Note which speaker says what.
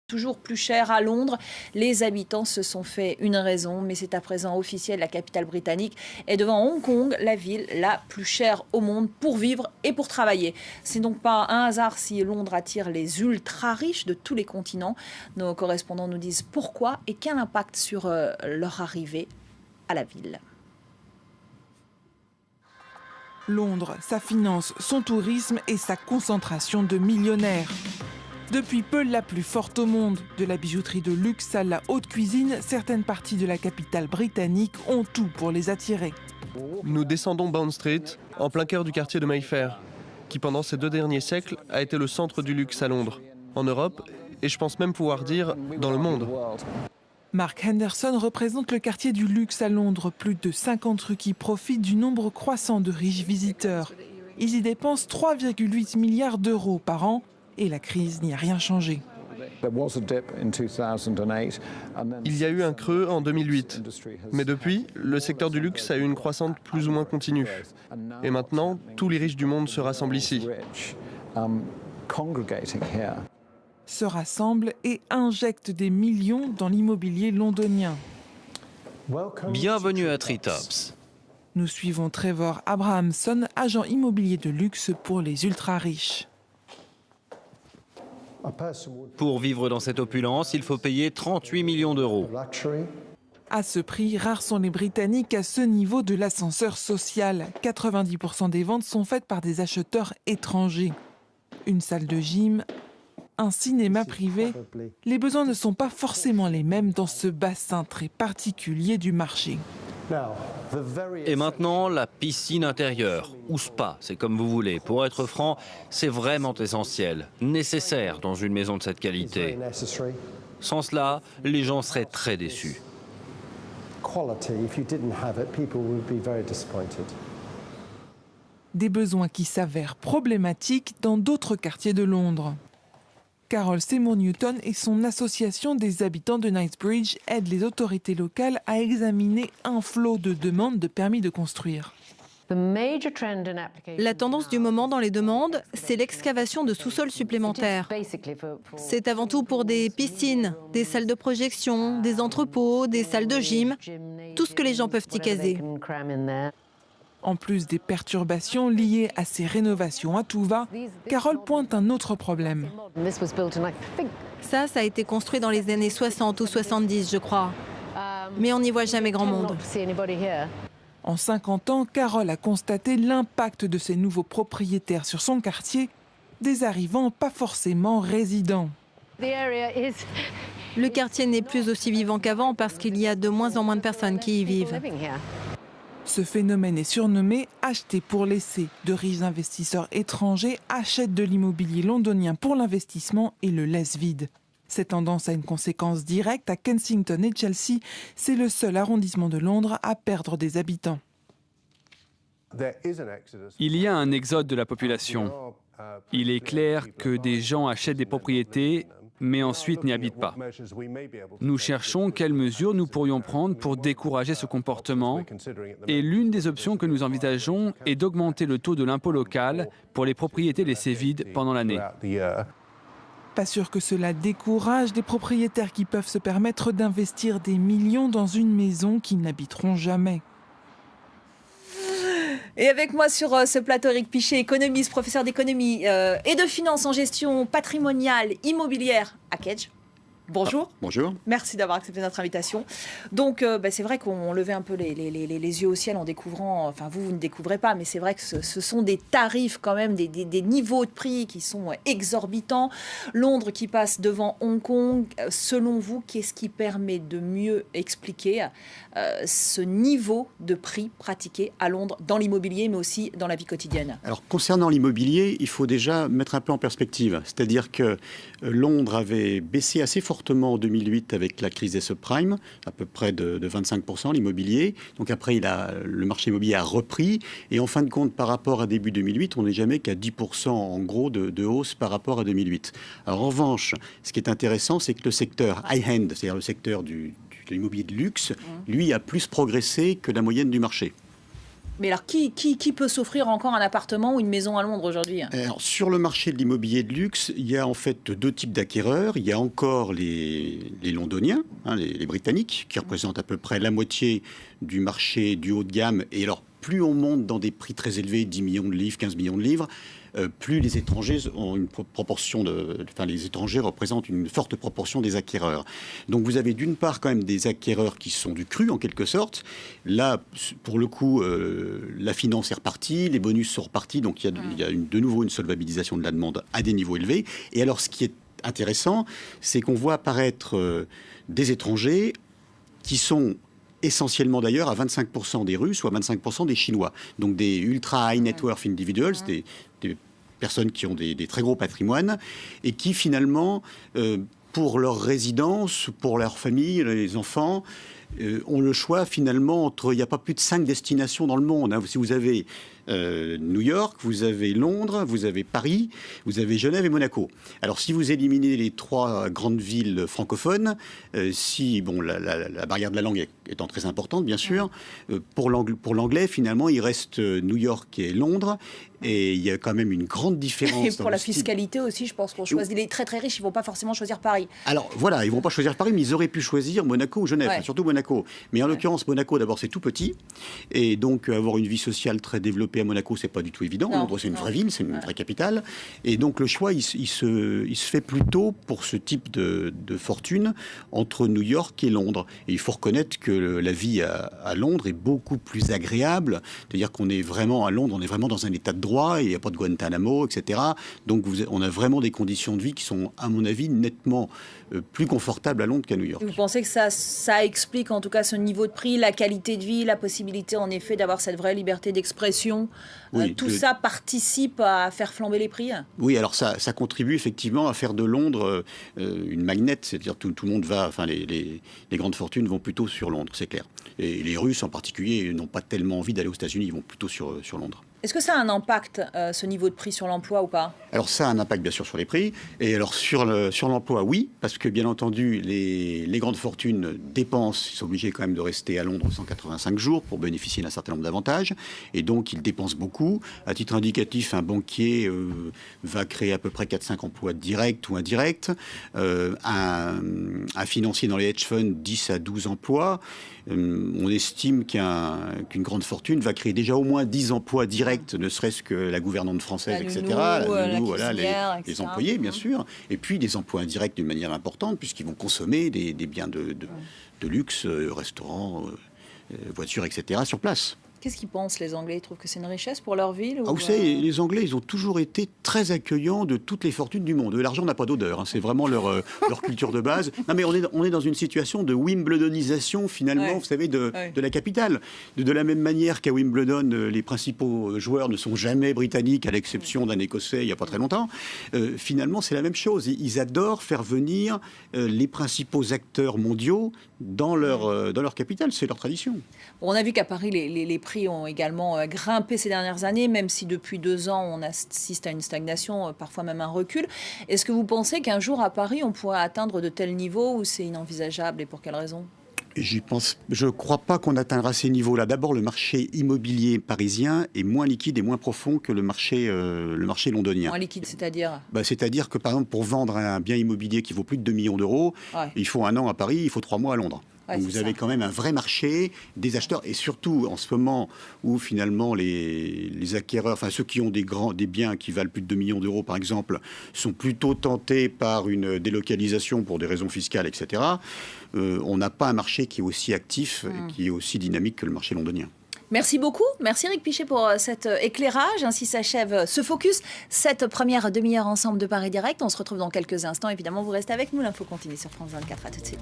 Speaker 1: Toujours plus cher à Londres. Les habitants se sont fait une raison, mais c'est à présent officiel, la capitale britannique est devant Hong Kong, la ville la plus chère au monde pour vivre et pour travailler. C'est donc pas un hasard si Londres attire les ultra riches de tous les continents. Nos correspondants nous disent pourquoi et quel impact sur leur arrivée à la ville.
Speaker 2: Londres, sa finance, son tourisme et sa concentration de millionnaires. Depuis peu la plus forte au monde, de la bijouterie de luxe à la haute cuisine, certaines parties de la capitale britannique ont tout pour les attirer.
Speaker 3: Nous descendons Bond Street, en plein cœur du quartier de Mayfair, qui pendant ces 2 derniers siècles a été le centre du luxe à Londres, en Europe et je pense même pouvoir dire dans le monde.
Speaker 2: Mark Henderson représente le quartier du luxe à Londres, plus de 50 rues qui profitent du nombre croissant de riches visiteurs. Ils y dépensent 3,8 milliards d'euros par an. Et la crise n'y a rien changé.
Speaker 3: Il y a eu un creux en 2008, mais depuis, le secteur du luxe a eu une croissance plus ou moins continue. Et maintenant, tous les riches du monde se rassemblent ici.
Speaker 2: Se rassemblent et injectent des millions dans l'immobilier londonien.
Speaker 4: Bienvenue à Treetops.
Speaker 2: Nous suivons Trevor Abrahamson, agent immobilier de luxe pour les ultra-riches.
Speaker 4: Pour vivre dans cette opulence, il faut payer 38 millions d'euros.
Speaker 2: À ce prix, rares sont les Britanniques à ce niveau de l'ascenseur social. 90% des ventes sont faites par des acheteurs étrangers. Une salle de gym, un cinéma privé, les besoins ne sont pas forcément les mêmes dans ce bassin très particulier du marché.
Speaker 4: Et maintenant, la piscine intérieure, ou spa, c'est comme vous voulez. Pour être franc, c'est vraiment essentiel, nécessaire dans une maison de cette qualité. Sans cela, les gens seraient très déçus.
Speaker 2: Des besoins qui s'avèrent problématiques dans d'autres quartiers de Londres. Carol Seymour Newton et son association des habitants de Knightsbridge aident les autorités locales à examiner un flot de demandes de permis de construire.
Speaker 5: La tendance du moment dans les demandes, c'est l'excavation de sous-sols supplémentaires. C'est avant tout pour des piscines, des salles de projection, des entrepôts, des salles de gym, tout ce que les gens peuvent y caser.
Speaker 2: En plus des perturbations liées à ces rénovations à tout va, Carole pointe un autre problème.
Speaker 5: Ça a été construit dans les années 60 ou 70, je crois. Mais on n'y voit jamais grand monde.
Speaker 2: En 50 ans, Carole a constaté l'impact de ces nouveaux propriétaires sur son quartier, des arrivants pas forcément résidents.
Speaker 5: Le quartier n'est plus aussi vivant qu'avant parce qu'il y a de moins en moins de personnes qui y vivent.
Speaker 2: Ce phénomène est surnommé « acheter pour laisser ». De riches investisseurs étrangers achètent de l'immobilier londonien pour l'investissement et le laissent vide. Cette tendance a une conséquence directe à Kensington et Chelsea. C'est le seul arrondissement de Londres à perdre des habitants.
Speaker 6: Il y a un exode de la population. Il est clair que des gens achètent des propriétés, mais ensuite n'y habitent pas. Nous cherchons quelles mesures nous pourrions prendre pour décourager ce comportement. Et l'une des options que nous envisageons est d'augmenter le taux de l'impôt local pour les propriétés laissées vides pendant l'année.
Speaker 2: Pas sûr que cela décourage des propriétaires qui peuvent se permettre d'investir des millions dans une maison qu'ils n'habiteront jamais.
Speaker 1: Et avec moi sur ce plateau, Eric Pichet, économiste, professeur d'économie et de finance en gestion patrimoniale immobilière à Kedge. Bonjour.
Speaker 7: Bonjour.
Speaker 1: Merci d'avoir accepté notre invitation. Donc, c'est vrai qu'on levait un peu les yeux au ciel en découvrant, enfin vous ne découvrez pas, mais c'est vrai que ce sont des tarifs quand même, des niveaux de prix qui sont exorbitants. Londres qui passe devant Hong Kong. Selon vous, qu'est-ce qui permet de mieux expliquer ce niveau de prix pratiqué à Londres dans l'immobilier, mais aussi dans la vie quotidienne?
Speaker 7: Alors, concernant l'immobilier, il faut déjà mettre un peu en perspective. C'est-à-dire que Londres avait baissé assez fortement en 2008 avec la crise des subprimes, à peu près de 25% l'immobilier. Donc après, le marché immobilier a repris. Et en fin de compte, par rapport à début 2008, on n'est jamais qu'à 10% en gros de hausse par rapport à 2008. Alors en revanche, ce qui est intéressant, c'est que le secteur high-end, c'est-à-dire le secteur de l'immobilier de luxe, lui a plus progressé que la moyenne du marché.
Speaker 1: Mais alors, qui peut s'offrir encore un appartement ou une maison à Londres aujourd'hui?
Speaker 7: Alors, sur le marché de l'immobilier de luxe, il y a en fait deux types d'acquéreurs. Il y a encore les londoniens, les Britanniques, qui représentent à peu près la moitié du marché du haut de gamme. Et alors, plus on monte dans des prix très élevés, 10 millions de livres, 15 millions de livres, plus les étrangers ont une proportion les étrangers représentent une forte proportion des acquéreurs. Donc vous avez d'une part quand même des acquéreurs qui sont du cru en quelque sorte. Là, pour le coup, la finance est repartie, les bonus sont repartis, donc il y a de nouveau une solvabilisation de la demande à des niveaux élevés. Et alors ce qui est intéressant, c'est qu'on voit apparaître des étrangers qui sont essentiellement d'ailleurs à 25% des Russes ou à 25% des Chinois. Donc des ultra high net worth individuals, des personnes qui ont des très gros patrimoines et qui finalement, pour leur résidence, pour leur famille, les enfants, ont le choix finalement entre, il n'y a pas plus de 5 destinations dans le monde. Si vous avez New York, vous avez Londres, vous avez Paris, vous avez Genève et Monaco. Alors si vous éliminez les 3 grandes villes francophones, la barrière de la langue étant très importante bien sûr, pour l'anglais finalement il reste New York et Londres. Et il y a quand même une grande différence.
Speaker 1: Et pour la fiscalité aussi, je pense qu'on choisit les très très riches, ils ne vont pas forcément choisir Paris.
Speaker 7: Alors voilà, ils ne vont pas choisir Paris, mais ils auraient pu choisir Monaco ou Genève, surtout Monaco. Mais en l'occurrence, Monaco, d'abord, c'est tout petit. Et donc, avoir une vie sociale très développée à Monaco, c'est pas du tout évident. Londres, c'est une vraie ville, c'est une vraie capitale. Et donc, le choix, il se fait plutôt pour ce type de fortune entre New York et Londres. Et il faut reconnaître que la vie à Londres est beaucoup plus agréable. C'est-à-dire qu'on est vraiment à Londres, on est vraiment dans un état de droit, il n'y a pas de Guantanamo, etc. Donc on a vraiment des conditions de vie qui sont, à mon avis, nettement plus confortables à Londres qu'à New York.
Speaker 1: Vous pensez que ça explique en tout cas ce niveau de prix, la qualité de vie, la possibilité en effet d'avoir cette vraie liberté d'expression, tout ça participe à faire flamber les prix?
Speaker 7: Oui, alors ça contribue effectivement à faire de Londres une magnette, c'est-à-dire tout le monde va, enfin les grandes fortunes vont plutôt sur Londres, c'est clair. Et les Russes en particulier n'ont pas tellement envie d'aller aux États-Unis, ils vont plutôt sur Londres.
Speaker 1: Est-ce que ça a un impact, ce niveau de prix sur l'emploi ou pas?
Speaker 7: Alors ça a un impact bien sûr sur les prix. Et alors sur l'emploi, oui, parce que bien entendu, les grandes fortunes dépensent, ils sont obligés quand même de rester à Londres 185 jours pour bénéficier d'un certain nombre d'avantages. Et donc ils dépensent beaucoup. À titre indicatif, un banquier va créer à peu près 4-5 emplois directs ou indirects. Un financier dans les hedge funds, 10 à 12 emplois. On estime qu'une grande fortune va créer déjà au moins 10 emplois directs, ne serait-ce que la gouvernante française, etc. Les employés, bien sûr. Et puis des emplois indirects d'une manière importante, puisqu'ils vont consommer des biens de luxe, restaurants, voitures, etc. sur place.
Speaker 1: Qu'est-ce qu'ils pensent, les Anglais? Ils trouvent que c'est une richesse pour leur ville
Speaker 7: Vous savez, les Anglais, ils ont toujours été très accueillants de toutes les fortunes du monde. L'argent n'a pas d'odeur, c'est vraiment leur culture de base. Non, mais on est dans une situation de Wimbledonisation, finalement, vous savez, de la capitale. De la même manière qu'à Wimbledon, les principaux joueurs ne sont jamais britanniques, à l'exception d'un Écossais il n'y a pas très longtemps. Finalement, c'est la même chose. Ils adorent faire venir les principaux acteurs mondiaux dans leur capitale. C'est leur tradition.
Speaker 1: Bon, on a vu qu'à Paris, les prix ont également grimpé ces dernières années, même si depuis 2 ans, on assiste à une stagnation, parfois même un recul. Est-ce que vous pensez qu'un jour, à Paris, on pourrait atteindre de tels niveaux ou c'est inenvisageable et pour quelles raisons?
Speaker 7: Je ne crois pas qu'on atteindra ces niveaux-là. D'abord, le marché immobilier parisien est moins liquide et moins profond que le marché londonien.
Speaker 1: Moins liquide, c'est-à-dire
Speaker 7: C'est-à-dire que, par exemple, pour vendre un bien immobilier qui vaut plus de 2 millions d'euros, il faut 1 an à Paris, il faut 3 mois à Londres. Donc vous avez quand même un vrai marché des acheteurs, et surtout en ce moment où finalement les acquéreurs, enfin ceux qui ont des biens qui valent plus de 2 millions d'euros par exemple, sont plutôt tentés par une délocalisation pour des raisons fiscales, etc. On n'a pas un marché qui est aussi actif et qui est aussi dynamique que le marché londonien.
Speaker 1: Merci beaucoup. Merci Eric Pichet pour cet éclairage. Ainsi s'achève ce focus, cette première demi-heure ensemble de Paris Direct. On se retrouve dans quelques instants. Évidemment, vous restez avec nous. L'info continue sur France 24. À tout de suite.